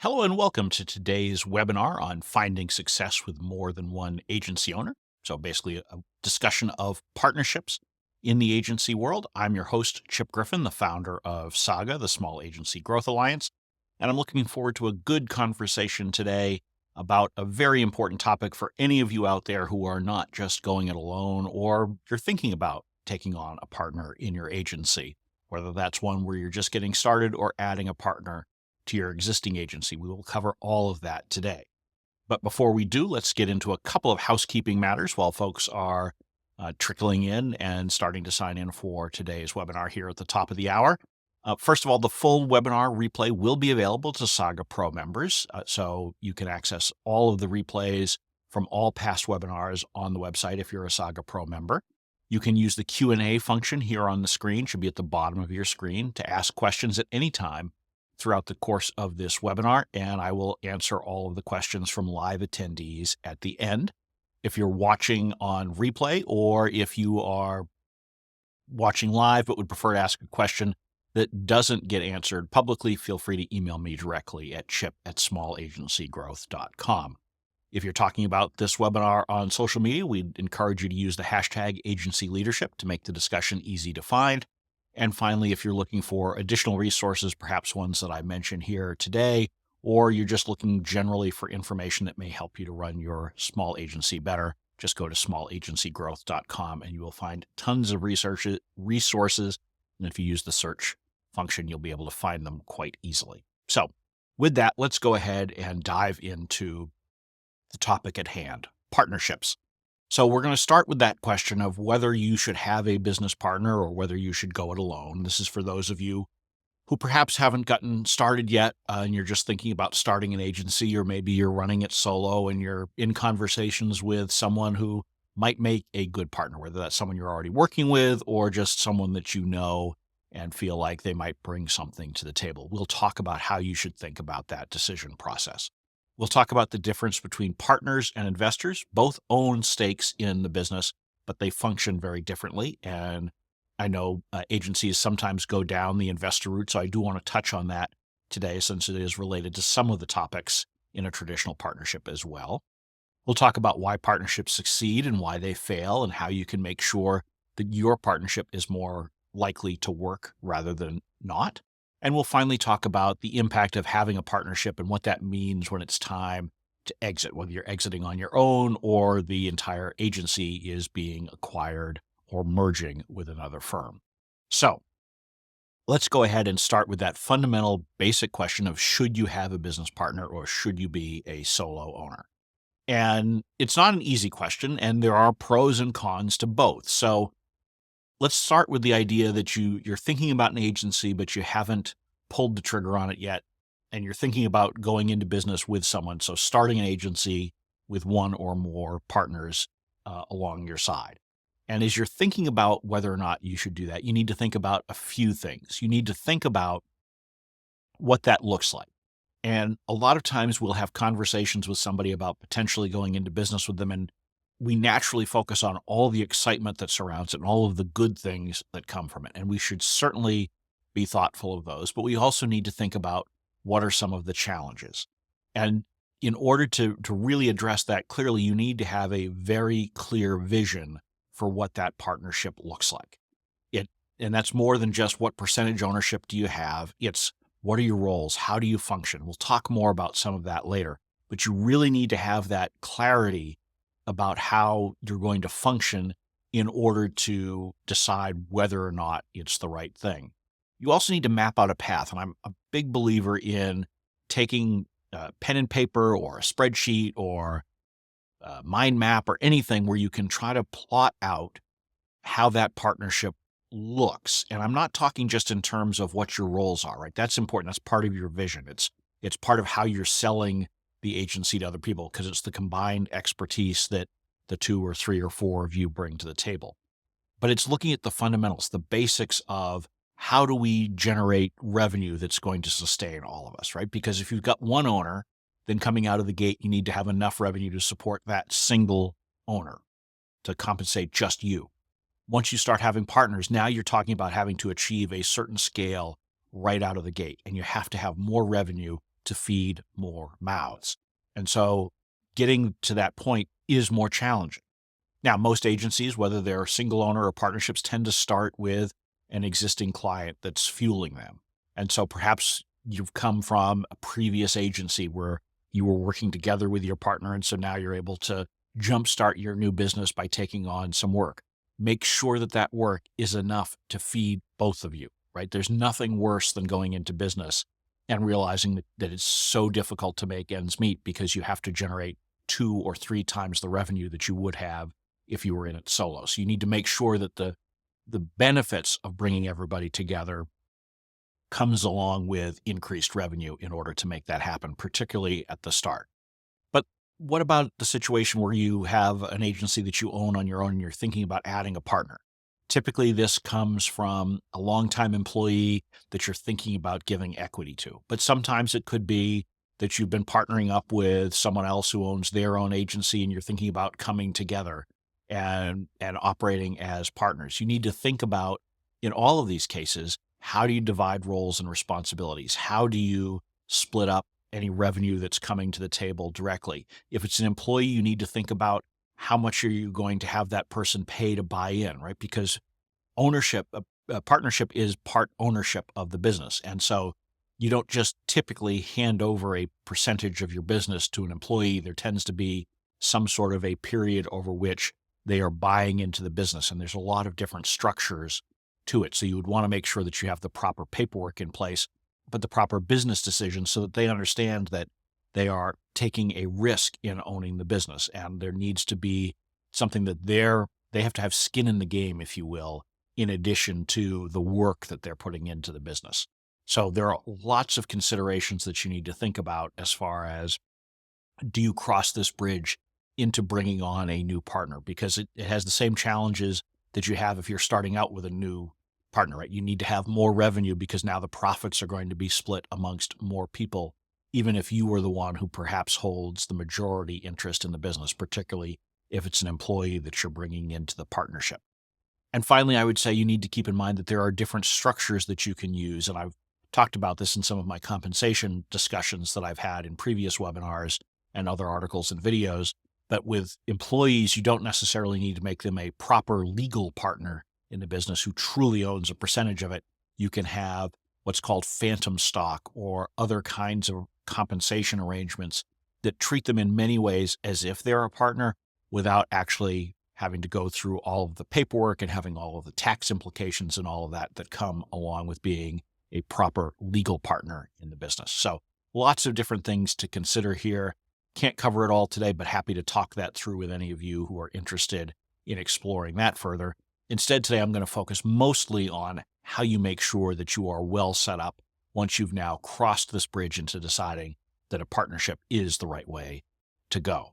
Hello and welcome to today's webinar on finding success with more than one agency owner. So, basically, a discussion of partnerships in the agency world. I'm your host, Chip Griffin, the founder of Saga, the Small Agency Growth Alliance. And I'm looking forward to a good conversation today about a very important topic for any of you out there who are not just going it alone or you're thinking about taking on a partner in your agency, whether that's one where you're just getting started or adding a partner to your existing agency. We will cover all of that today. But before we do, let's get into a couple of housekeeping matters while folks are trickling in and starting to sign in for today's webinar here at the top of the hour. First of all, the full webinar replay will be available to Saga Pro members, so you can access all of the replays from all past webinars on the website if you're a Saga Pro member. You can use the Q&A function here on the screen, should be at the bottom of your screen, to ask questions at any time throughout the course of this webinar, and I will answer all of the questions from live attendees at the end. If you're watching on replay or if you are watching live but would prefer to ask a question that doesn't get answered publicly, feel free to email me directly at chip@smallagencygrowth.com. If you're talking about this webinar on social media, we'd encourage you to use the hashtag agency leadership to make the discussion easy to find. And finally, if you're looking for additional resources, perhaps ones that I mentioned here today, or you're just looking generally for information that may help you to run your small agency better, just go to smallagencygrowth.com and you will find tons of resources. And if you use the search function, you'll be able to find them quite easily. So with that, let's go ahead and dive into the topic at hand, partnerships. So we're going to start with that question of whether you should have a business partner or whether you should go it alone. This is for those of you who perhaps haven't gotten started yet and you're just thinking about starting an agency, or maybe you're running it solo and you're in conversations with someone who might make a good partner, whether that's someone you're already working with or just someone that you know and feel like they might bring something to the table. We'll talk about how you should think about that decision process. We'll talk about the difference between partners and investors. Both own stakes in the business, but they function very differently. And I know agencies sometimes go down the investor route, so I do want to touch on that today since it is related to some of the topics in a traditional partnership as well. We'll talk about why partnerships succeed and why they fail and how you can make sure that your partnership is more likely to work rather than not. And we'll finally talk about the impact of having a partnership and what that means when it's time to exit, whether you're exiting on your own or the entire agency is being acquired or merging with another firm. So let's go ahead and start with that fundamental basic question of should you have a business partner or should you be a solo owner? And it's not an easy question, and there are pros and cons to both. So let's start with the idea that you're thinking about an agency, but you haven't pulled the trigger on it yet, and you're thinking about going into business with someone. So starting an agency with one or more partners along your side. And as you're thinking about whether or not you should do that, you need to think about a few things. You need to think about what that looks like. And a lot of times we'll have conversations with somebody about potentially going into business with them, and we naturally focus on all the excitement that surrounds it and all of the good things that come from it. And we should certainly be thoughtful of those, but we also need to think about what are some of the challenges. And in order to really address that clearly, you need to have a very clear vision for what that partnership looks like. And that's more than just what percentage ownership do you have. It's what are your roles? How do you function? We'll talk more about some of that later, but you really need to have that clarity about how you're going to function in order to decide whether or not it's the right thing. You also need to map out a path, and I'm a big believer in taking pen and paper or a spreadsheet or a mind map or anything where you can try to plot out how that partnership looks. And I'm not talking just in terms of what your roles are, right? That's important. That's part of your vision. It's part of how you're selling the agency to other people, because it's the combined expertise that the 2 or 3 or 4 of you bring to the table. But it's looking at the fundamentals, the basics of how do we generate revenue that's going to sustain all of us, right? Because if you've got one owner, then coming out of the gate, you need to have enough revenue to support that single owner to compensate just you. Once you start having partners, now you're talking about having to achieve a certain scale right out of the gate, and you have to have more revenue to feed more mouths. And so getting to that point is more challenging. Now, most agencies, whether they're single owner or partnerships, tend to start with an existing client that's fueling them. And so perhaps you've come from a previous agency where you were working together with your partner. And so now you're able to jumpstart your new business by taking on some work. Make sure that that work is enough to feed both of you, right? There's nothing worse than going into business and realizing that it's so difficult to make ends meet because you have to generate 2 or 3 times the revenue that you would have if you were in it solo. So you need to make sure that the benefits of bringing everybody together comes along with increased revenue in order to make that happen, particularly at the start. But what about the situation where you have an agency that you own on your own and you're thinking about adding a partner? Typically, this comes from a longtime employee that you're thinking about giving equity to. But sometimes it could be that you've been partnering up with someone else who owns their own agency and you're thinking about coming together and operating as partners. You need to think about, in all of these cases, how do you divide roles and responsibilities? How do you split up any revenue that's coming to the table directly? If it's an employee, you need to think about how much are you going to have that person pay to buy in, right? Because ownership, a partnership is part ownership of the business. And so you don't just typically hand over a percentage of your business to an employee. There tends to be some sort of a period over which they are buying into the business. And there's a lot of different structures to it. So you would want to make sure that you have the proper paperwork in place, but the proper business decisions so that they understand that they are taking a risk in owning the business. And there needs to be something that they have to have skin in the game, if you will, in addition to the work that they're putting into the business. So there are lots of considerations that you need to think about as far as, do you cross this bridge into bringing on a new partner? Because it has the same challenges that you have if you're starting out with a new partner, right? You need to have more revenue because now the profits are going to be split amongst more people, even if you are the one who perhaps holds the majority interest in the business, particularly if it's an employee that you're bringing into the partnership. And finally, I would say you need to keep in mind that there are different structures that you can use. And I've talked about this in some of my compensation discussions that I've had in previous webinars and other articles and videos. But with employees, you don't necessarily need to make them a proper legal partner in the business who truly owns a percentage of it. You can have what's called phantom stock or other kinds of compensation arrangements that treat them in many ways as if they're a partner without actually having to go through all of the paperwork and having all of the tax implications and all of that come along with being a proper legal partner in the business. So lots of different things to consider here. Can't cover it all today, but happy to talk that through with any of you who are interested in exploring that further. Instead, today I'm going to focus mostly on how you make sure that you are well set up once you've now crossed this bridge into deciding that a partnership is the right way to go.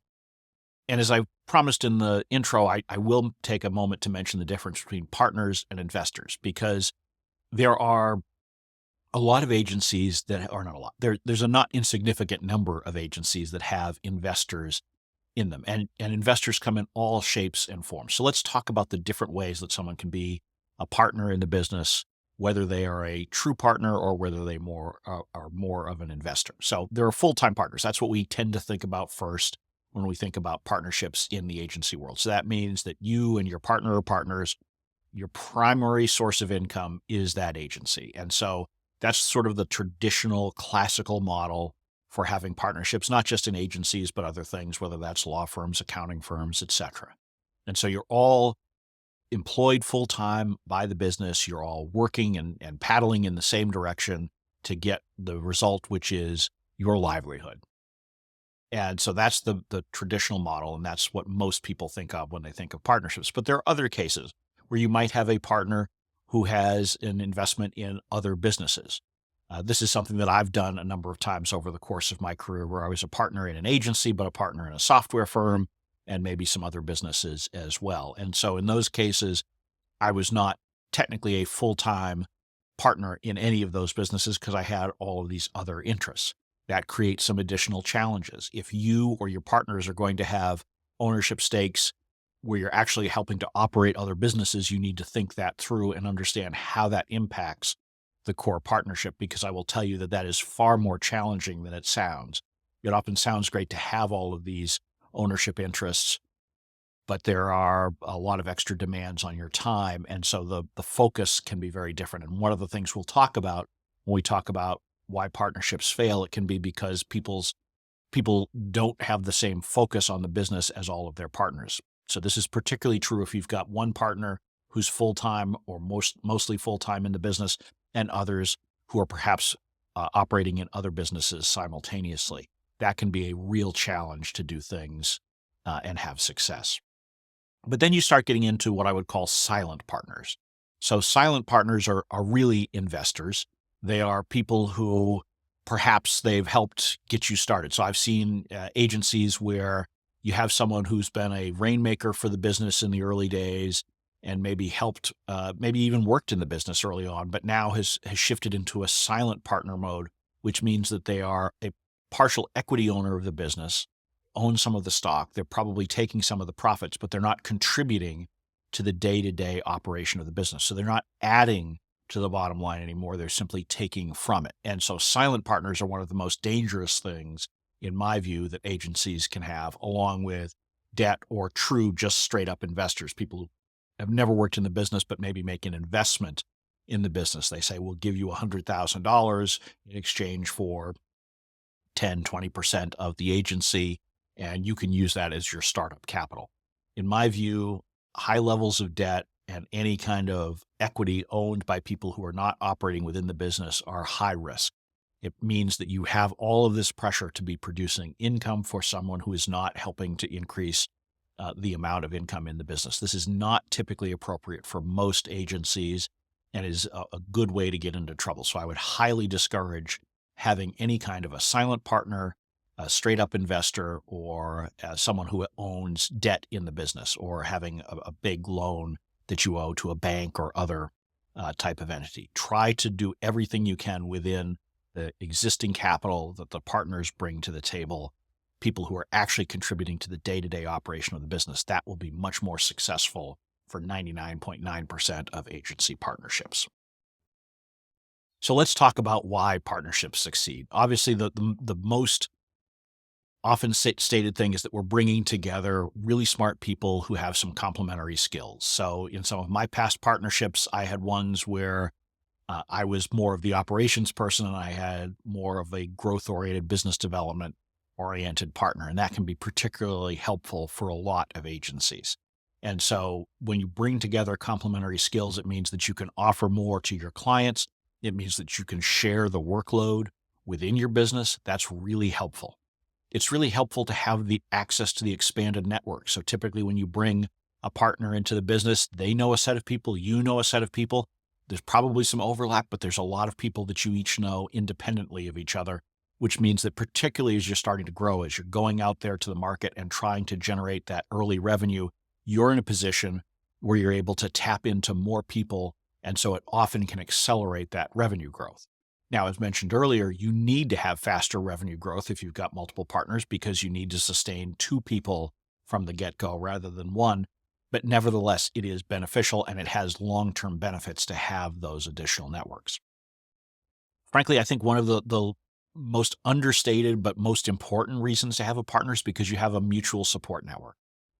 And as I promised in the intro, I will take a moment to mention the difference between partners and investors, because there are a lot of agencies that are not a lot. There's a not insignificant number of agencies that have investors in them, and investors come in all shapes and forms. So let's talk about the different ways that someone can be a partner in the business, whether they are a true partner or whether they are more of an investor. So there are full-time partners. That's what we tend to think about first when we think about partnerships in the agency world. So that means that you and your partner are partners. Your primary source of income is that agency. And so that's sort of the traditional classical model for having partnerships, not just in agencies, but other things, whether that's law firms, accounting firms, et cetera. And so you're all employed full-time by the business. You're all working and paddling in the same direction to get the result, which is your livelihood. And so that's the traditional model, and that's what most people think of when they think of partnerships. But there are other cases where you might have a partner who has an investment in other businesses. This is something that I've done a number of times over the course of my career, where I was a partner in an agency, but a partner in a software firm, and maybe some other businesses as well. And so in those cases, I was not technically a full-time partner in any of those businesses because I had all of these other interests. That creates some additional challenges. If you or your partners are going to have ownership stakes where you're actually helping to operate other businesses, you need to think that through and understand how that impacts the core partnership, because I will tell you that that is far more challenging than it sounds. It often sounds great to have all of these ownership interests, but there are a lot of extra demands on your time. And so the focus can be very different. And one of the things we'll talk about when we talk about why partnerships fail, it can be because people don't have the same focus on the business as all of their partners. So this is particularly true if you've got one partner who's full-time or mostly full-time in the business, and others who are perhaps operating in other businesses simultaneously. That can be a real challenge to do things and have success. But then you start getting into what I would call silent partners. So silent partners are really investors. They are people who perhaps they've helped get you started. So I've seen agencies where you have someone who's been a rainmaker for the business in the early days and maybe helped, maybe even worked in the business early on, but now has shifted into a silent partner mode, which means that they are a partial equity owner of the business, own some of the stock. They're probably taking some of the profits, but they're not contributing to the day-to-day operation of the business. So they're not adding to the bottom line anymore. They're simply taking from it. And so silent partners are one of the most dangerous things, in my view, that agencies can have, along with debt or true, just straight up investors, people who have never worked in the business, but maybe make an investment in the business. They say, we'll give you $100,000 in exchange for 10, 20% of the agency, and you can use that as your startup capital. In my view, high levels of debt and any kind of equity owned by people who are not operating within the business are high risk. It means that you have all of this pressure to be producing income for someone who is not helping to increase the amount of income in the business. This is not typically appropriate for most agencies and is a good way to get into trouble. So I would highly discourage having any kind of a silent partner, a straight up investor, or someone who owns debt in the business, or having a big loan that you owe to a bank or other type of entity. Try to do everything you can within the existing capital that the partners bring to the table, people who are actually contributing to the day-to-day operation of the business. That will be much more successful for 99.9% of agency partnerships. So let's talk about why partnerships succeed. Obviously, the most often stated thing is that we're bringing together really smart people who have some complementary skills. So in some of my past partnerships, I had ones where I was more of the operations person and I had more of a growth-oriented, business development-oriented partner. And that can be particularly helpful for a lot of agencies. And so when you bring together complementary skills, it means that you can offer more to your clients. It means that you can share the workload within your business. That's really helpful. It's really helpful to have the access to the expanded network. So typically when you bring a partner into the business, they know a set of people, you know a set of people. There's probably some overlap, but there's a lot of people that you each know independently of each other, which means that particularly as you're starting to grow, as you're going out there to the market and trying to generate that early revenue, you're in a position where you're able to tap into more people. And so it often can accelerate that revenue growth. Now, as mentioned earlier, you need to have faster revenue growth if you've got multiple partners because you need to sustain two people from the get-go rather than one. But nevertheless, it is beneficial and it has long-term benefits to have those additional networks. Frankly, I think one of the most understated but most important reasons to have a partner is because you have a mutual support network.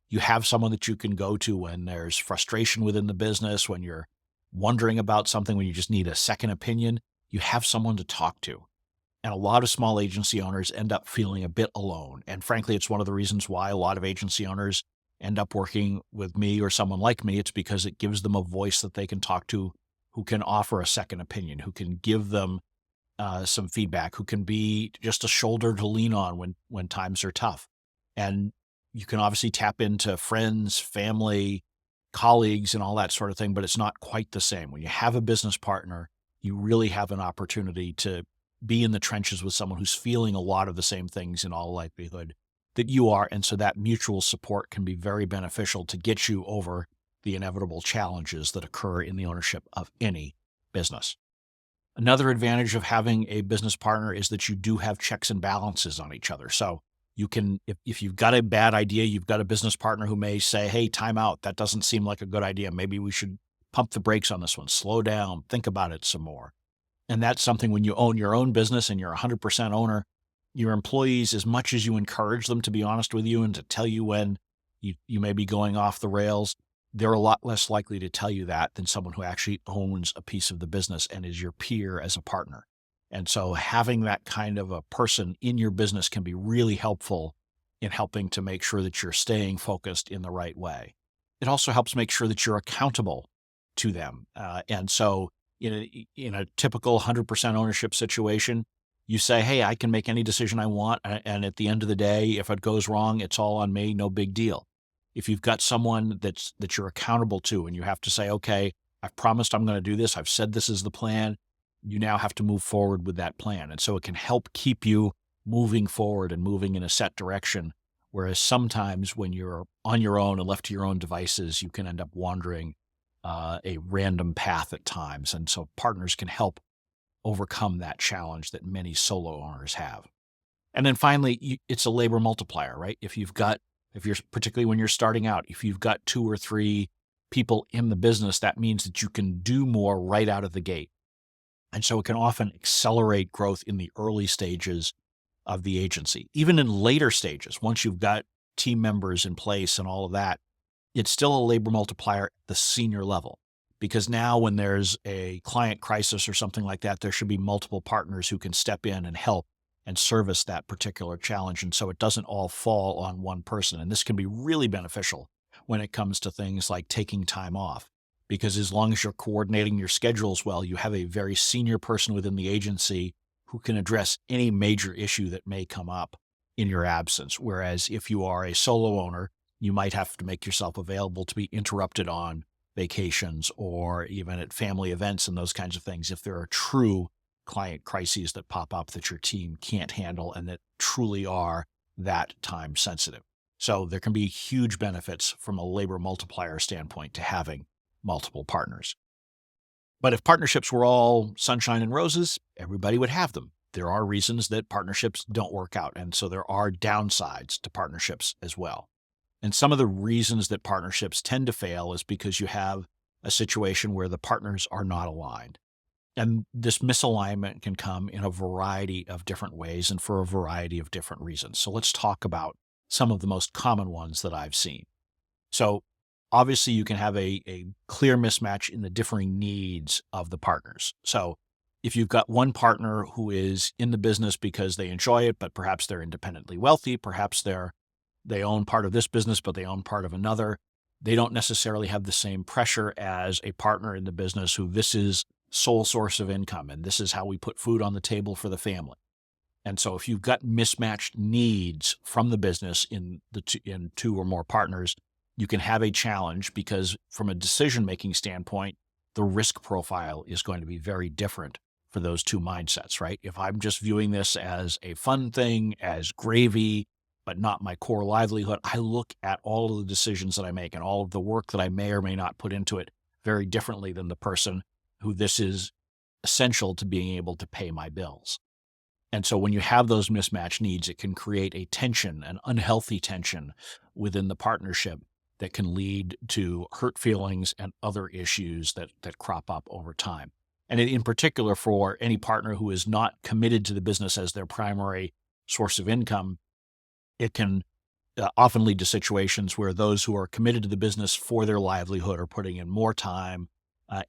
You have someone that you can go to when there's frustration within the business, when you're wondering about something, when you just need a second opinion. You have someone to talk to. And a lot of small agency owners end up feeling a bit alone. And frankly, it's one of the reasons why a lot of agency owners end up working with me or someone like me. It's because it gives them a voice that they can talk to, who can offer a second opinion, who can give them some feedback, who can be just a shoulder to lean on when times are tough. And you can obviously tap into friends, family, colleagues, and all that sort of thing, but it's not quite the same. When you have a business partner, you really have an opportunity to be in the trenches with someone who's feeling a lot of the same things in all likelihood that you are. And so that mutual support can be very beneficial to get you over the inevitable challenges that occur in the ownership of any business. Another advantage of having a business partner is that you do have checks and balances on each other. So you can, if you've got a bad idea, you've got a business partner who may say, hey, time out. That doesn't seem like a good idea. Maybe we should pump the brakes on this one, slow down, think about it some more. And that's something when you own your own business and you're 100% owner, your employees, as much as you encourage them to be honest with you and to tell you when you may be going off the rails, they're a lot less likely to tell you that than someone who actually owns a piece of the business and is your peer as a partner. And so having that kind of a person in your business can be really helpful in helping to make sure that you're staying focused in the right way. It also helps make sure that you're accountable to them. And so in a typical 100% ownership situation, you say, hey, I can make any decision I want. And at the end of the day, if it goes wrong, it's all on me. No big deal. If you've got someone that you're accountable to and you have to say, okay, I've promised I'm going to do this. I've said this is the plan. You now have to move forward with that plan. And so it can help keep you moving forward and moving in a set direction. Whereas sometimes when you're on your own and left to your own devices, you can end up wandering a random path at times. And so partners can help overcome that challenge that many solo owners have. And then finally, it's a labor multiplier, right? If you're particularly when you're starting out, if you've got 2 or 3 people in the business, that means that you can do more right out of the gate. And so it can often accelerate growth in the early stages of the agency. Even in later stages, once you've got team members in place and all of that, it's still a labor multiplier at the senior level. Because now when there's a client crisis or something like that, there should be multiple partners who can step in and help and service that particular challenge. And so it doesn't all fall on one person. And this can be really beneficial when it comes to things like taking time off. Because as long as you're coordinating your schedules well, you have a very senior person within the agency who can address any major issue that may come up in your absence. Whereas if you are a solo owner, you might have to make yourself available to be interrupted on vacations or even at family events and those kinds of things if there are true client crises that pop up that your team can't handle and that truly are that time sensitive. So there can be huge benefits from a labor multiplier standpoint to having multiple partners. But if partnerships were all sunshine and roses, everybody would have them. There are reasons that partnerships don't work out, and so there are downsides to partnerships as well. And some of the reasons that partnerships tend to fail is because you have a situation where the partners are not aligned. And this misalignment can come in a variety of different ways and for a variety of different reasons. So let's talk about some of the most common ones that I've seen. So obviously you can have a clear mismatch in the differing needs of the partners. So if you've got one partner who is in the business because they enjoy it, but perhaps they're independently wealthy, perhaps they own part of this business, but they own part of another, they don't necessarily have the same pressure as a partner in the business who this is sole source of income and this is how we put food on the table for the family. And so if you've got mismatched needs from the business in 2 or more partners, you can have a challenge because from a decision-making standpoint, the risk profile is going to be very different for those 2 mindsets, right? If I'm just viewing this as a fun thing, as gravy, but not my core livelihood, I look at all of the decisions that I make and all of the work that I may or may not put into it very differently than the person who this is essential to being able to pay my bills. And so when you have those mismatched needs, it can create a tension, an unhealthy tension within the partnership that can lead to hurt feelings and other issues that crop up over time. And in particular, for any partner who is not committed to the business as their primary source of income, it can often lead to situations where those who are committed to the business for their livelihood are putting in more time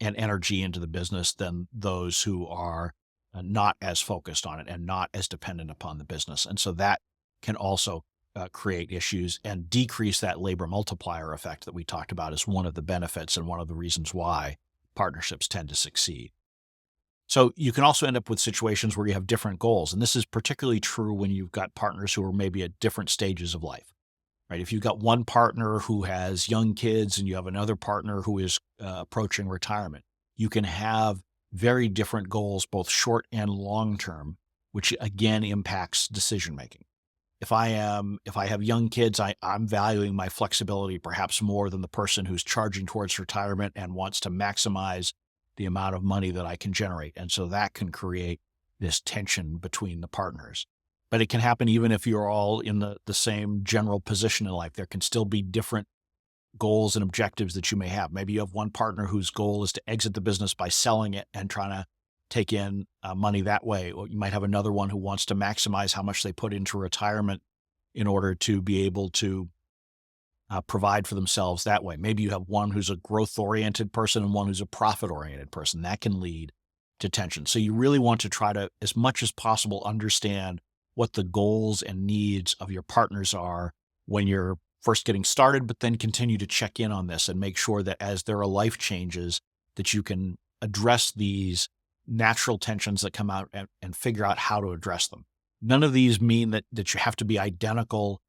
and energy into the business than those who are not as focused on it and not as dependent upon the business. And so that can also create issues and decrease that labor multiplier effect that we talked about as one of the benefits and one of the reasons why partnerships tend to succeed. So you can also end up with situations where you have different goals. And this is particularly true when you've got partners who are maybe at different stages of life, right? If you've got one partner who has young kids and you have another partner who is approaching retirement, you can have very different goals, both short and long term, which again impacts decision making. If I have young kids, I'm valuing my flexibility perhaps more than the person who's charging towards retirement and wants to maximize the amount of money that I can generate. And so that can create this tension between the partners. But it can happen even if you're all in the same general position in life. There can still be different goals and objectives that you may have. Maybe you have one partner whose goal is to exit the business by selling it and trying to take in money that way. Or you might have another one who wants to maximize how much they put into retirement in order to be able to provide for themselves that way. Maybe you have one who's a growth-oriented person and one who's a profit-oriented person. That can lead to tension. So you really want to try to, as much as possible, understand what the goals and needs of your partners are when you're first getting started, but then continue to check in on this and make sure that as there are life changes, that you can address these natural tensions that come out and figure out how to address them. None of these mean that you have to be identical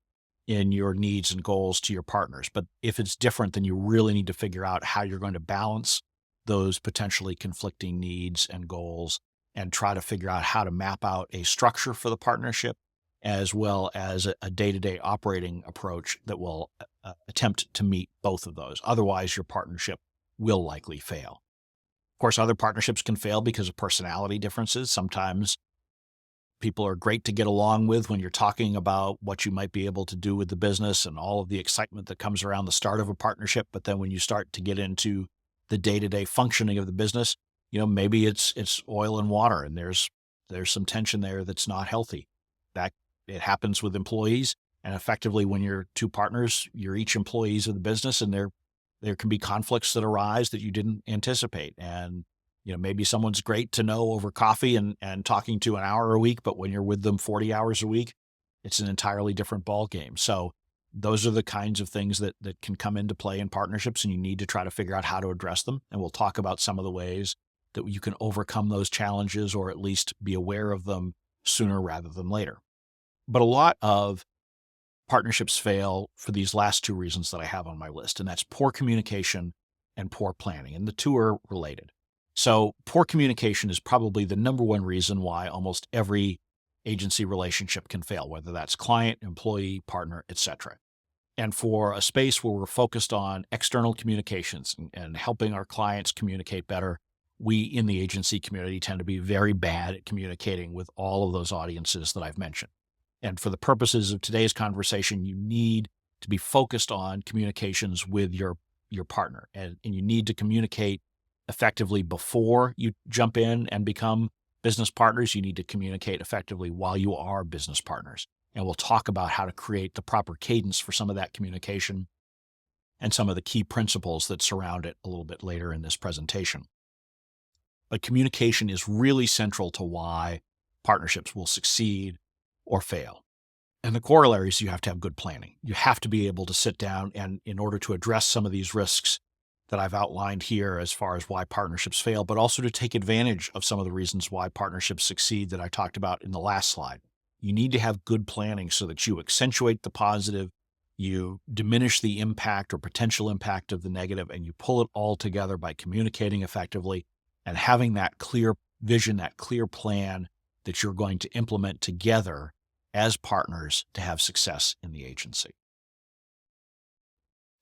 in your needs and goals to your partners. But if it's different, then you really need to figure out how you're going to balance those potentially conflicting needs and goals and try to figure out how to map out a structure for the partnership as well as a day-to-day operating approach that will attempt to meet both of those. Otherwise, your partnership will likely fail. Of course, other partnerships can fail because of personality differences. Sometimes people are great to get along with when you're talking about what you might be able to do with the business and all of the excitement that comes around the start of a partnership. But then when you start to get into the day-to-day functioning of the business, maybe it's oil and water, and there's some tension there that's not healthy. That it happens with employees, and effectively when you're two partners, you're each employees of the business, and there can be conflicts that arise that you didn't anticipate. And maybe someone's great to know over coffee and talking to an hour a week, but when you're with them 40 hours a week, it's an entirely different ball game. So those are the kinds of things that can come into play in partnerships, and you need to try to figure out how to address them. And we'll talk about some of the ways that you can overcome those challenges, or at least be aware of them sooner rather than later. But a lot of partnerships fail for these last two reasons that I have on my list, and that's poor communication and poor planning. And the two are related. So poor communication is probably the number one reason why almost every agency relationship can fail, whether that's client, employee, partner, etc. And for a space where we're focused on external communications and helping our clients communicate better, we in the agency community tend to be very bad at communicating with all of those audiences that I've mentioned. And for the purposes of today's conversation, you need to be focused on communications with your partner, and you need to communicate effectively before you jump in and become business partners. You need to communicate effectively while you are business partners. And we'll talk about how to create the proper cadence for some of that communication and some of the key principles that surround it a little bit later in this presentation. But communication is really central to why partnerships will succeed or fail. And the corollary is you have to have good planning. You have to be able to sit down and, in order to address some of these risks that I've outlined here as far as why partnerships fail, but also to take advantage of some of the reasons why partnerships succeed that I talked about in the last slide. You need to have good planning so that you accentuate the positive, you diminish the impact or potential impact of the negative, and you pull it all together by communicating effectively and having that clear vision, that clear plan that you're going to implement together as partners to have success in the agency.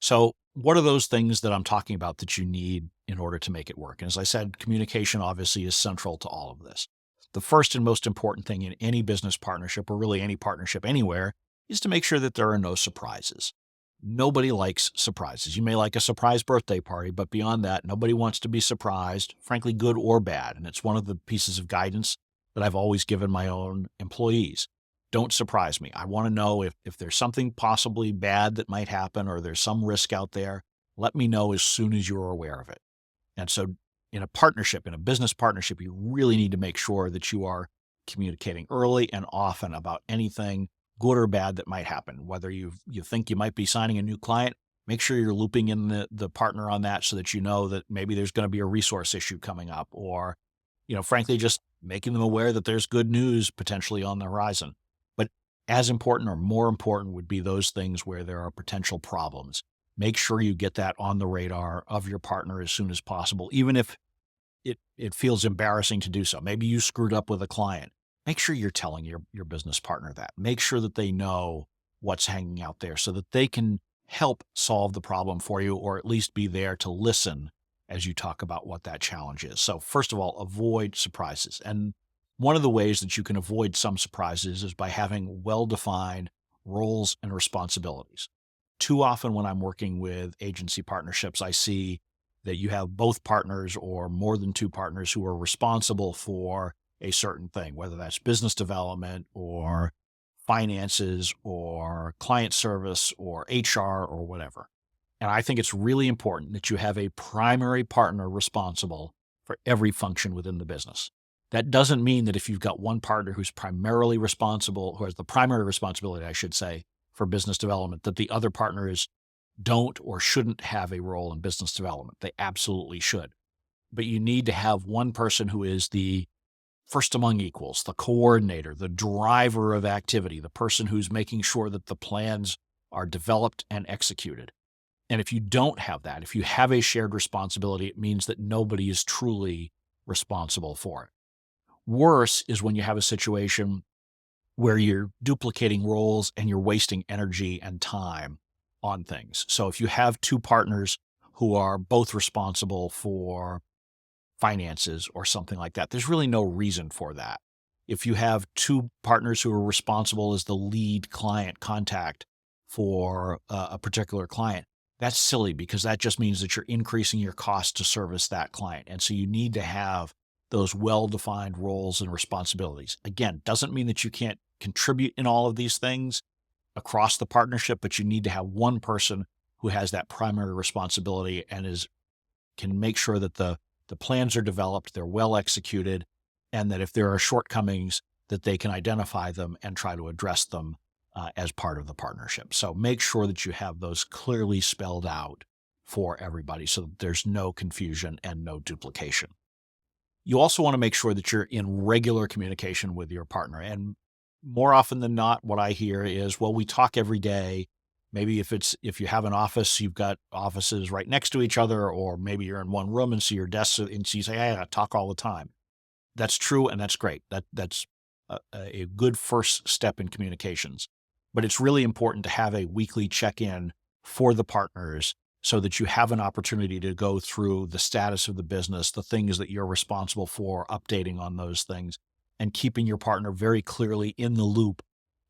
So what are those things that I'm talking about that you need in order to make it work? And as I said, communication obviously is central to all of this. The first and most important thing in any business partnership, or really any partnership anywhere, is to make sure that there are no surprises. Nobody likes surprises. You may like a surprise birthday party, but beyond that, nobody wants to be surprised, frankly, good or bad. And it's one of the pieces of guidance that I've always given my own employees. Don't surprise me. I want to know if there's something possibly bad that might happen or there's some risk out there. Let me know as soon as you're aware of it. And so in a partnership, in a business partnership, you really need to make sure that you are communicating early and often about anything good or bad that might happen. Whether you think you might be signing a new client, make sure you're looping in the partner on that so that you know that maybe there's going to be a resource issue coming up, or, frankly, just making them aware that there's good news potentially on the horizon. But as important or more important would be those things where there are potential problems. Make sure you get that on the radar of your partner as soon as possible, even if it feels embarrassing to do so. Maybe you screwed up with a client. Make sure you're telling your business partner that. Make sure that they know what's hanging out there so that they can help solve the problem for you, or at least be there to listen as you talk about what that challenge is. So first of all, avoid surprises. And one of the ways that you can avoid some surprises is by having well-defined roles and responsibilities. Too often when I'm working with agency partnerships, I see that you have both partners or more than two partners who are responsible for a certain thing, whether that's business development or finances or client service or HR or whatever. And I think it's really important that you have a primary partner responsible for every function within the business. That doesn't mean that if you've got one partner who's primarily responsible, who has the primary responsibility, I should say, for business development, that the other partners don't or shouldn't have a role in business development. They absolutely should. But you need to have one person who is the first among equals, the coordinator, the driver of activity, the person who's making sure that the plans are developed and executed. And if you don't have that, if you have a shared responsibility, it means that nobody is truly responsible for it. Worse is when you have a situation where you're duplicating roles and you're wasting energy and time on things. So if you have two partners who are both responsible for finances or something like that, there's really no reason for that. If you have two partners who are responsible as the lead client contact for a particular client, that's silly because that just means that you're increasing your cost to service that client. And so you need to have those well-defined roles and responsibilities. Again, doesn't mean that you can't contribute in all of these things across the partnership, but you need to have one person who has that primary responsibility and can make sure that the plans are developed, they're well executed, and that if there are shortcomings, that they can identify them and try to address them as part of the partnership. So make sure that you have those clearly spelled out for everybody so that there's no confusion and no duplication. You also want to make sure that you're in regular communication with your partner. And more often than not, what I hear is, well, we talk every day. Maybe if you have an office, you've got offices right next to each other, or maybe you're in one room and see your desks and so you say, hey, I talk all the time. That's true, and that's great. That's a good first step in communications. But it's really important to have a weekly check-in for the partners so that you have an opportunity to go through the status of the business, the things that you're responsible for, updating on those things, and keeping your partner very clearly in the loop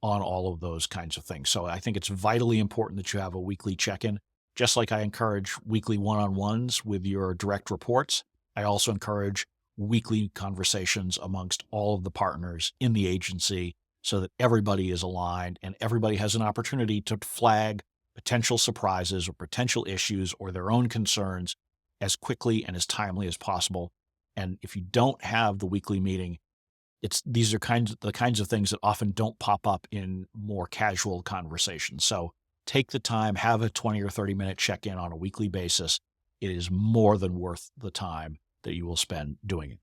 on all of those kinds of things. So I think it's vitally important that you have a weekly check-in. Just like I encourage weekly one-on-ones with your direct reports, I also encourage weekly conversations amongst all of the partners in the agency so that everybody is aligned and everybody has an opportunity to flag potential surprises or potential issues or their own concerns as quickly and as timely as possible. And if you don't have the weekly meeting, these are the kinds of things that often don't pop up in more casual conversations. So take the time, have a 20 or 30-minute check-in on a weekly basis. It is more than worth the time that you will spend doing it.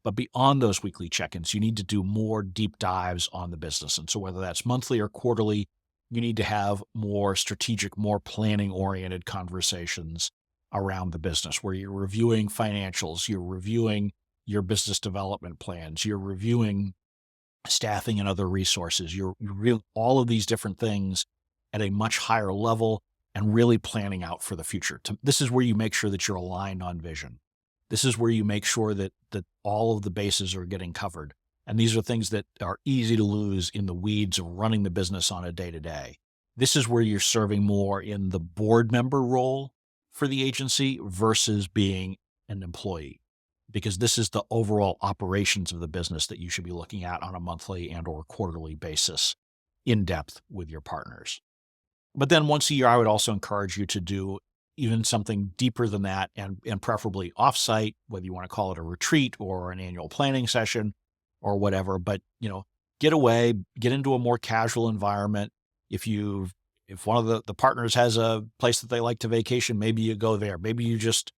But beyond those weekly check-ins, you need to do more deep dives on the business. And so whether that's monthly or quarterly, you need to have more strategic, more planning-oriented conversations around the business where you're reviewing financials, you're reviewing your business development plans, you're reviewing staffing and other resources, you're reviewing all of these different things at a much higher level and really planning out for the future. This is where you make sure that you're aligned on vision. This is where you make sure that all of the bases are getting covered. And these are things that are easy to lose in the weeds of running the business on a day-to-day. This is where you're serving more in the board member role for the agency versus being an employee, because this is the overall operations of the business that you should be looking at on a monthly and or quarterly basis in depth with your partners. But then once a year, I would also encourage you to do even something deeper than that and preferably offsite, whether you want to call it a retreat or an annual planning session or whatever. But, get away, get into a more casual environment. If one of the partners has a place that they like to vacation, maybe you go there. Maybe you just,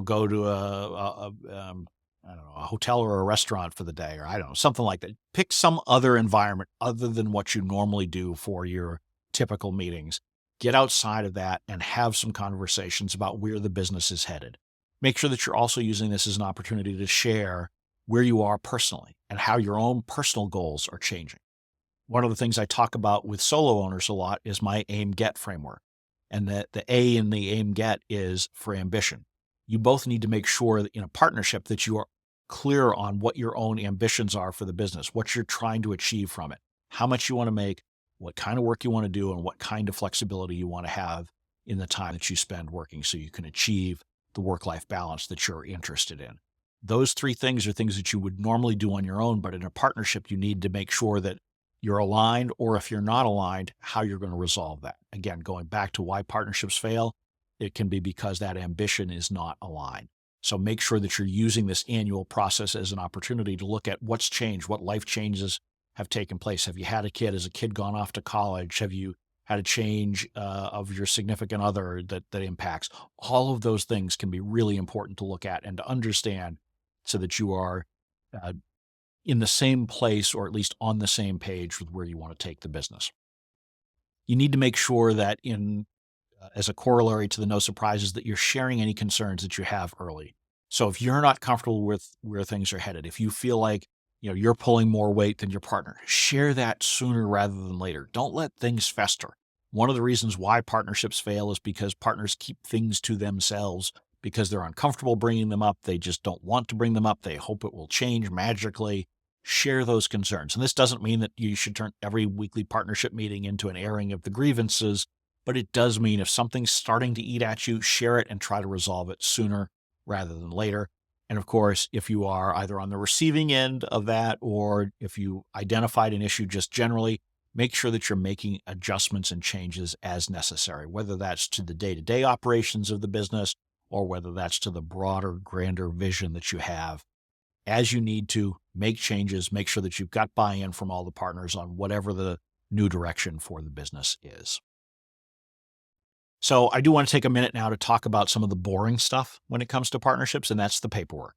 go to I don't know, a hotel or a restaurant for the day, or I don't know, something like that. Pick some other environment other than what you normally do for your typical meetings. Get outside of that and have some conversations about where the business is headed. Make sure that you're also using this as an opportunity to share where you are personally and how your own personal goals are changing. One of the things I talk about with solo owners a lot is my aim-get framework. And the A in the aim-get is for ambition. You both need to make sure that in a partnership that you are clear on what your own ambitions are for the business, what you're trying to achieve from it, how much you want to make, what kind of work you want to do, and what kind of flexibility you want to have in the time that you spend working so you can achieve the work-life balance that you're interested in. Those three things are things that you would normally do on your own, but in a partnership, you need to make sure that you're aligned, or if you're not aligned, how you're going to resolve that. Again, going back to why partnerships fail, it can be because that ambition is not aligned. So make sure that you're using this annual process as an opportunity to look at what's changed, what life changes have taken place. Have you had a kid? Has a kid gone off to college? Have you had a change of your significant other that impacts? All of those things can be really important to look at and to understand so that you are uh, in the same place, or at least on the same page with where you want to take the business. You need to make sure that as a corollary to the no surprises, that you're sharing any concerns that you have early. So if you're not comfortable with where things are headed, if you feel like you're pulling more weight than your partner, share that sooner rather than later. Don't let things fester. One of the reasons why partnerships fail is because partners keep things to themselves because they're uncomfortable bringing them up. They just don't want to bring them up. They hope it will change magically. Share those concerns. And this doesn't mean that you should turn every weekly partnership meeting into an airing of the grievances, but it does mean if something's starting to eat at you, share it and try to resolve it sooner rather than later. And of course, if you are either on the receiving end of that, or if you identified an issue just generally, make sure that you're making adjustments and changes as necessary, whether that's to the day-to-day operations of the business or whether that's to the broader, grander vision that you have. As you need to make changes, make sure that you've got buy-in from all the partners on whatever the new direction for the business is. So I do want to take a minute now to talk about some of the boring stuff when it comes to partnerships, and that's the paperwork.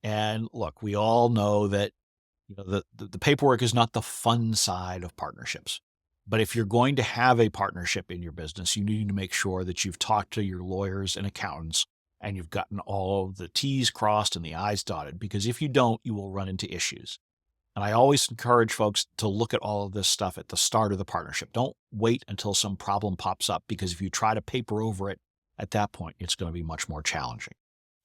And look, we all know that the paperwork is not the fun side of partnerships. But if you're going to have a partnership in your business, you need to make sure that you've talked to your lawyers and accountants and you've gotten all the T's crossed and the I's dotted, because if you don't, you will run into issues. And I always encourage folks to look at all of this stuff at the start of the partnership. Don't wait until some problem pops up, because if you try to paper over it at that point, it's going to be much more challenging.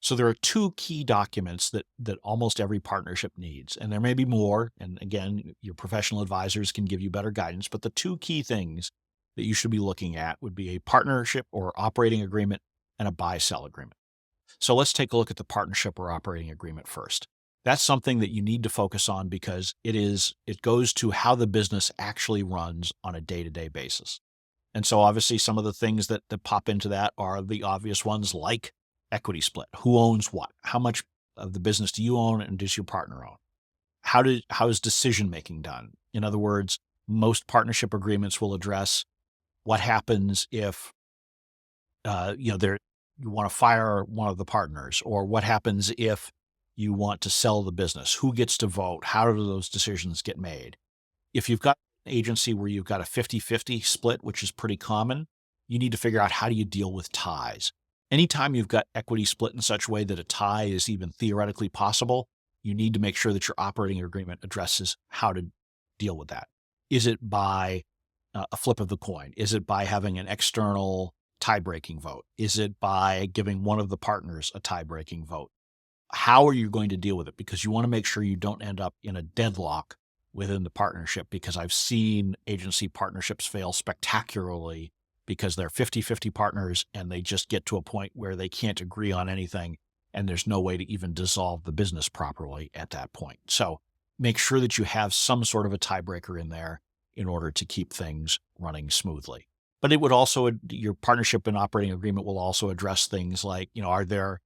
So there are two key documents that almost every partnership needs, and there may be more. And again, your professional advisors can give you better guidance, but the two key things that you should be looking at would be a partnership or operating agreement and a buy-sell agreement. So let's take a look at the partnership or operating agreement first. That's something that you need to focus on because it goes to how the business actually runs on a day-to-day basis. And so obviously some of the things that pop into that are the obvious ones, like equity split. Who owns what? How much of the business do you own and does your partner own? How is decision making done? In other words, most partnership agreements will address what happens if you want to fire one of the partners, or what happens if you want to sell the business. Who gets to vote? How do those decisions get made? If you've got an agency where you've got a 50-50 split, which is pretty common, you need to figure out how do you deal with ties. Anytime you've got equity split in such a way that a tie is even theoretically possible, you need to make sure that your operating agreement addresses how to deal with that. Is it by a flip of the coin? Is it by having an external tie-breaking vote? Is it by giving one of the partners a tie-breaking vote? How are you going to deal with it? Because you want to make sure you don't end up in a deadlock within the partnership, because I've seen agency partnerships fail spectacularly because they're 50-50 partners and they just get to a point where they can't agree on anything and there's no way to even dissolve the business properly at that point. So make sure that you have some sort of a tiebreaker in there in order to keep things running smoothly. But it would also, your partnership and operating agreement will also address things like, are there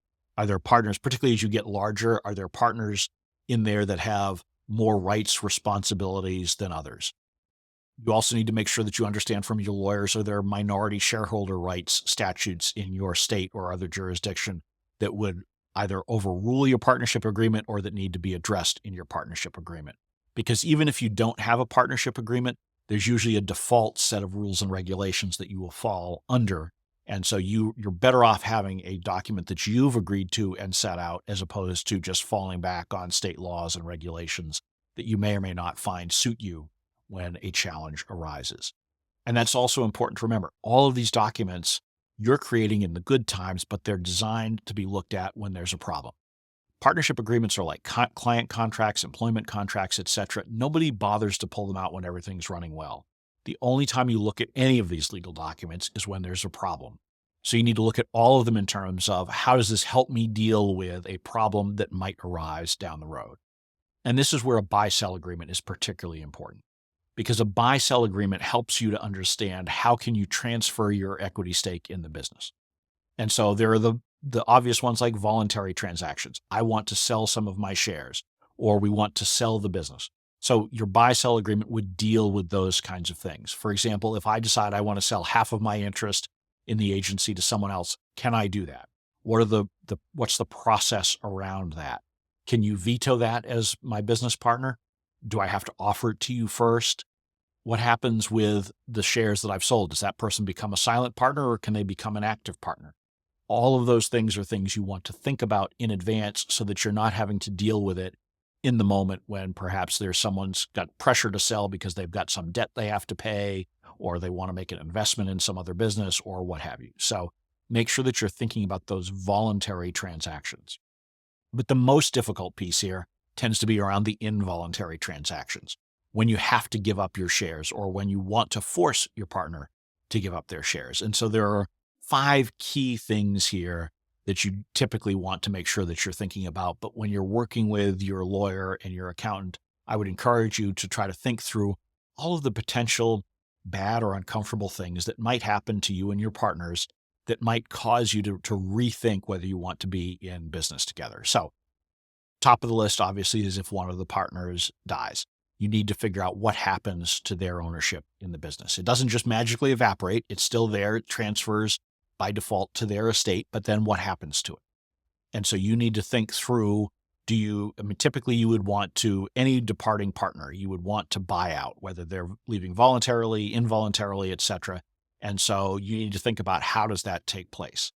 partners, particularly as you get larger, are there partners in there that have more rights, responsibilities than others? You also need to make sure that you understand from your lawyers, are there minority shareholder rights statutes in your state or other jurisdiction that would either overrule your partnership agreement or that need to be addressed in your partnership agreement? Because even if you don't have a partnership agreement, there's usually a default set of rules and regulations that you will fall under. And so you're better off having a document that you've agreed to and set out, as opposed to just falling back on state laws and regulations that you may or may not find suit you when a challenge arises. And that's also important to remember. All of these documents you're creating in the good times, but they're designed to be looked at when there's a problem. Partnership agreements are like client contracts, employment contracts, etc. Nobody bothers to pull them out when everything's running well. The only time you look at any of these legal documents is when there's a problem. So you need to look at all of them in terms of how does this help me deal with a problem that might arise down the road? And this is where a buy-sell agreement is particularly important because a buy-sell agreement helps you to understand how can you transfer your equity stake in the business. And so there are the obvious ones like voluntary transactions. I want to sell some of my shares, or we want to sell the business. So your buy-sell agreement would deal with those kinds of things. For example, if I decide I want to sell half of my interest in the agency to someone else, can I do that? What are what's the process around that? Can you veto that as my business partner? Do I have to offer it to you first? What happens with the shares that I've sold? Does that person become a silent partner or can they become an active partner? All of those things are things you want to think about in advance so that you're not having to deal with it in the moment when perhaps there's someone's got pressure to sell because they've got some debt they have to pay, or they want to make an investment in some other business or what have you. So make sure that you're thinking about those voluntary transactions. But the most difficult piece here tends to be around the involuntary transactions, when you have to give up your shares or when you want to force your partner to give up their shares. And so there are 5 key things here that you typically want to make sure that you're thinking about. But when you're working with your lawyer and your accountant, I would encourage you to try to think through all of the potential bad or uncomfortable things that might happen to you and your partners that might cause you to rethink whether you want to be in business together. So top of the list, obviously, is if one of the partners dies. You need to figure out what happens to their ownership in the business. It doesn't just magically evaporate. It's still there. It transfers by default to their estate, but then what happens to it? And so you need to think through, typically you would want to, any departing partner, you would want to buy out, whether they're leaving voluntarily, involuntarily, et cetera. And so you need to think about how does that take place?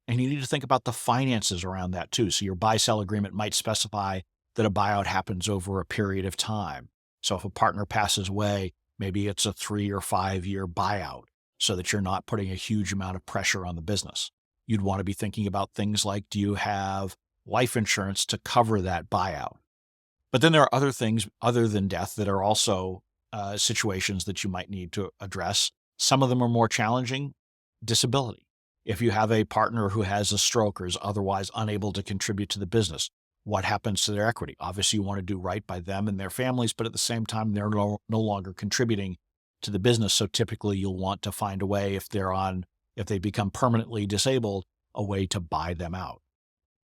And you need to think about the finances around that too. So your buy-sell agreement might specify that a buyout happens over a period of time. So if a partner passes away, maybe it's a 3 or 5 year buyout so that you're not putting a huge amount of pressure on the business. You'd want to be thinking about things like, do you have life insurance to cover that buyout? But then there are other things other than death that are also situations that you might need to address. Some of them are more challenging. Disability. If you have a partner who has a stroke or is otherwise unable to contribute to the business, what happens to their equity? Obviously, you want to do right by them and their families, but at the same time, they're no longer contributing to the business. So typically you'll want to find a way, if they become permanently disabled, a way to buy them out.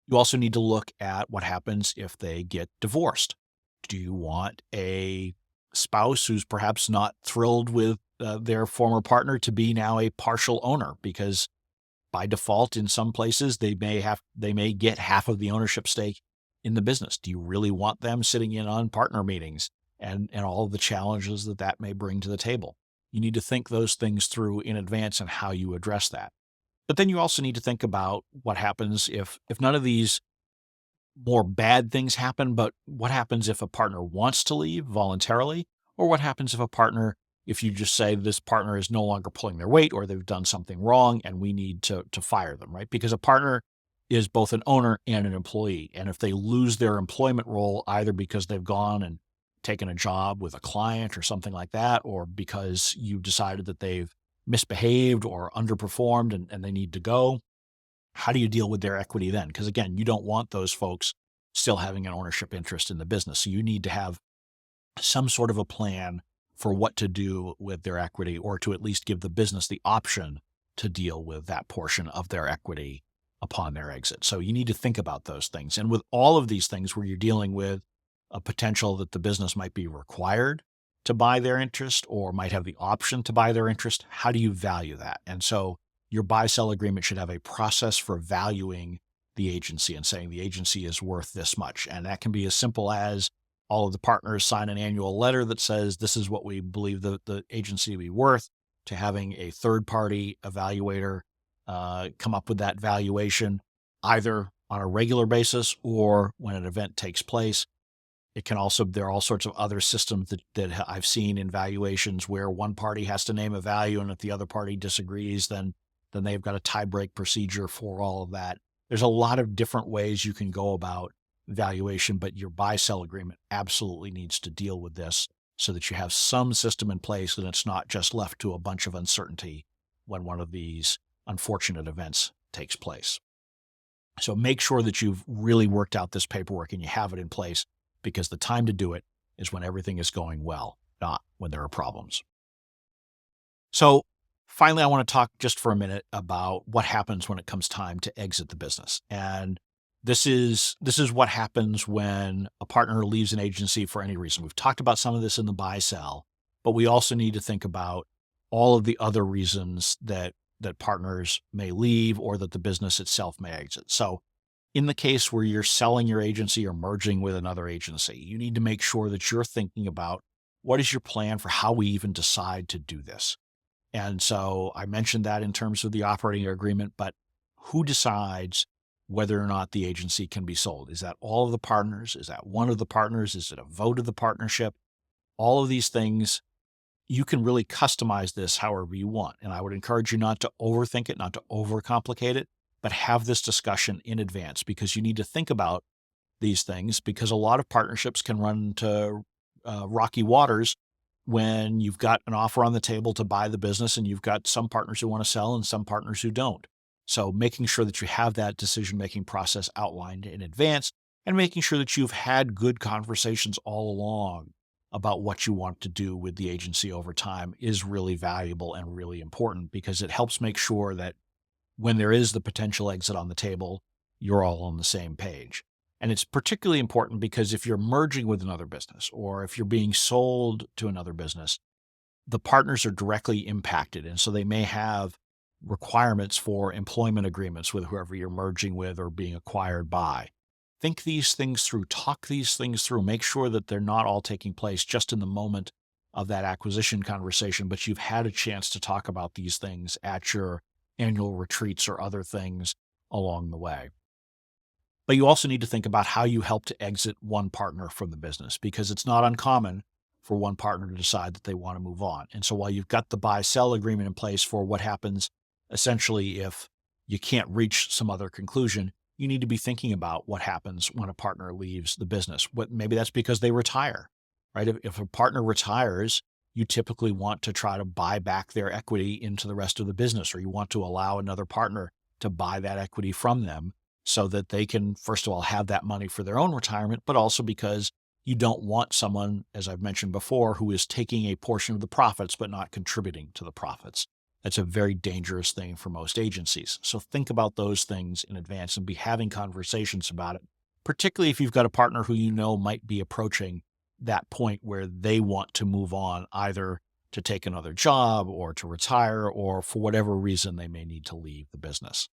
You also need to look at what happens if they get divorced. Do you want a spouse who's perhaps not thrilled with their former partner to be now a partial owner? Because by default, in some places, they may get half of the ownership stake in the business. Do you really want them sitting in on partner meetings and all of the challenges that may bring to the table? You need to think those things through in advance and how you address that. But then you also need to think about what happens if none of these more bad things happen, but what happens if a partner wants to leave voluntarily, or what happens if you just say this partner is no longer pulling their weight or they've done something wrong and we need to fire them, right? Because a partner is both an owner and an employee. And if they lose their employment role, either because they've gone and taken a job with a client or something like that, or because you've decided that they've misbehaved or underperformed and they need to go, how do you deal with their equity then? Because again, you don't want those folks still having an ownership interest in the business. So you need to have some sort of a plan for what to do with their equity, or to at least give the business the option to deal with that portion of their equity upon their exit. So you need to think about those things. And with all of these things where you're dealing with a potential that the business might be required to buy their interest or might have the option to buy their interest, how do you value that? And so your buy-sell agreement should have a process for valuing the agency and saying the agency is worth this much. And that can be as simple as all of the partners sign an annual letter that says this is what we believe the agency to be worth, to having a third-party evaluator come up with that valuation, either on a regular basis or when an event takes place. There are all sorts of other systems that I've seen in valuations where one party has to name a value, and if the other party disagrees, then they've got a tie-break procedure for all of that. There's a lot of different ways you can go about valuation, but your buy-sell agreement absolutely needs to deal with this so that you have some system in place and it's not just left to a bunch of uncertainty when one of these unfortunate events takes place. So make sure that you've really worked out this paperwork and you have it in place, because the time to do it is when everything is going well, not when there are problems. So finally, I want to talk just for a minute about what happens when it comes time to exit the business. And this is what happens when a partner leaves an agency for any reason. We've talked about some of this in the buy sell, but we also need to think about all of the other reasons that partners may leave or that the business itself may exit. So in the case where you're selling your agency or merging with another agency, you need to make sure that you're thinking about what is your plan for how we even decide to do this. And so I mentioned that in terms of the operating agreement, but who decides whether or not the agency can be sold? Is that all of the partners? Is that one of the partners? Is it a vote of the partnership? All of these things, you can really customize this however you want. And I would encourage you not to overthink it, not to overcomplicate it, but have this discussion in advance, because you need to think about these things, because a lot of partnerships can run into rocky waters when you've got an offer on the table to buy the business and you've got some partners who want to sell and some partners who don't. So making sure that you have that decision-making process outlined in advance and making sure that you've had good conversations all along about what you want to do with the agency over time is really valuable and really important, because it helps make sure that when there is the potential exit on the table, you're all on the same page. And it's particularly important because if you're merging with another business or if you're being sold to another business, the partners are directly impacted. And so they may have requirements for employment agreements with whoever you're merging with or being acquired by. Think these things through, talk these things through, make sure that they're not all taking place just in the moment of that acquisition conversation, but you've had a chance to talk about these things at your annual retreats or other things along the way. But you also need to think about how you help to exit one partner from the business, because it's not uncommon for one partner to decide that they want to move on. And so while you've got the buy-sell agreement in place for what happens essentially if you can't reach some other conclusion, you need to be thinking about what happens when a partner leaves the business. Maybe that's because they retire, right? If a partner retires, you typically want to try to buy back their equity into the rest of the business, or you want to allow another partner to buy that equity from them so that they can, first of all, have that money for their own retirement, but also because you don't want someone, as I've mentioned before, who is taking a portion of the profits but not contributing to the profits. That's a very dangerous thing for most agencies. So think about those things in advance and be having conversations about it, particularly if you've got a partner who you know might be approaching that point where they want to move on, either to take another job or to retire, or for whatever reason they may need to leave the business.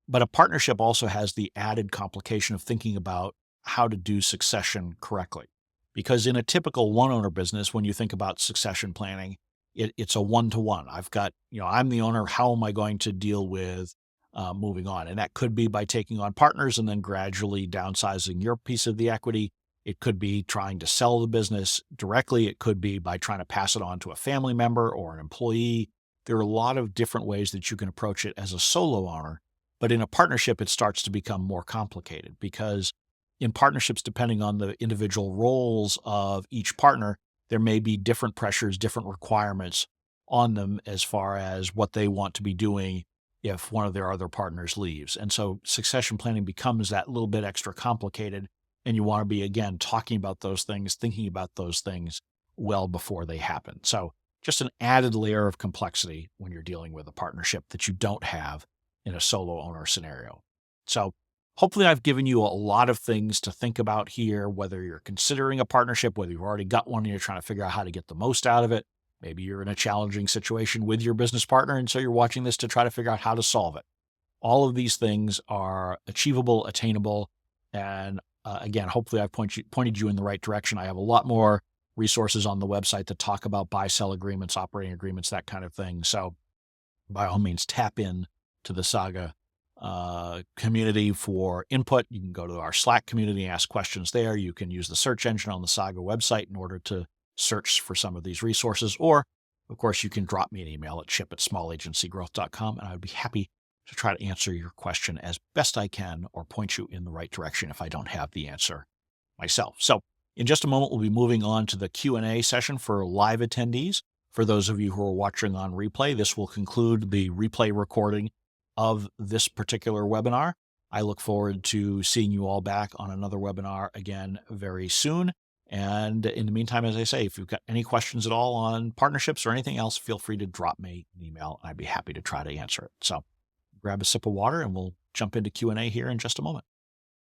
But a partnership also has the added complication of thinking about how to do succession correctly. Because in a typical one-owner business, when you think about succession planning, it's a one-to-one. I'm the owner. How am I going to deal with moving on? And that could be by taking on partners and then gradually downsizing your piece of the equity. It could be trying to sell the business directly. It could be by trying to pass it on to a family member or an employee. There are a lot of different ways that you can approach it as a solo owner. But in a partnership, it starts to become more complicated, because in partnerships, depending on the individual roles of each partner, there may be different pressures, different requirements on them as far as what they want to be doing if one of their other partners leaves. And so succession planning becomes that little bit extra complicated. And you want to be, again, talking about those things, thinking about those things well before they happen. So just an added layer of complexity when you're dealing with a partnership that you don't have in a solo owner scenario. So hopefully I've given you a lot of things to think about here, whether you're considering a partnership, whether you've already got one and you're trying to figure out how to get the most out of it. Maybe you're in a challenging situation with your business partner, and so you're watching this to try to figure out how to solve it. All of these things are achievable, attainable, and again, hopefully I've pointed you in the right direction. I have a lot more resources on the website that talk about buy-sell agreements, operating agreements, that kind of thing. So by all means, tap in to the Saga community for input. You can go to our Slack community and ask questions there. You can use the search engine on the Saga website in order to search for some of these resources. Or, of course, you can drop me an email at chip@smallagencygrowth.com, and I would be happy to try to answer your question as best I can or point you in the right direction if I don't have the answer myself. So in just a moment, we'll be moving on to the Q&A session for live attendees. For those of you who are watching on replay, this will conclude the replay recording of this particular webinar. I look forward to seeing you all back on another webinar again very soon. And in the meantime, as I say, if you've got any questions at all on partnerships or anything else, feel free to drop me an email. I'd be happy to try to answer it. So grab a sip of water and we'll jump into Q&A here in just a moment.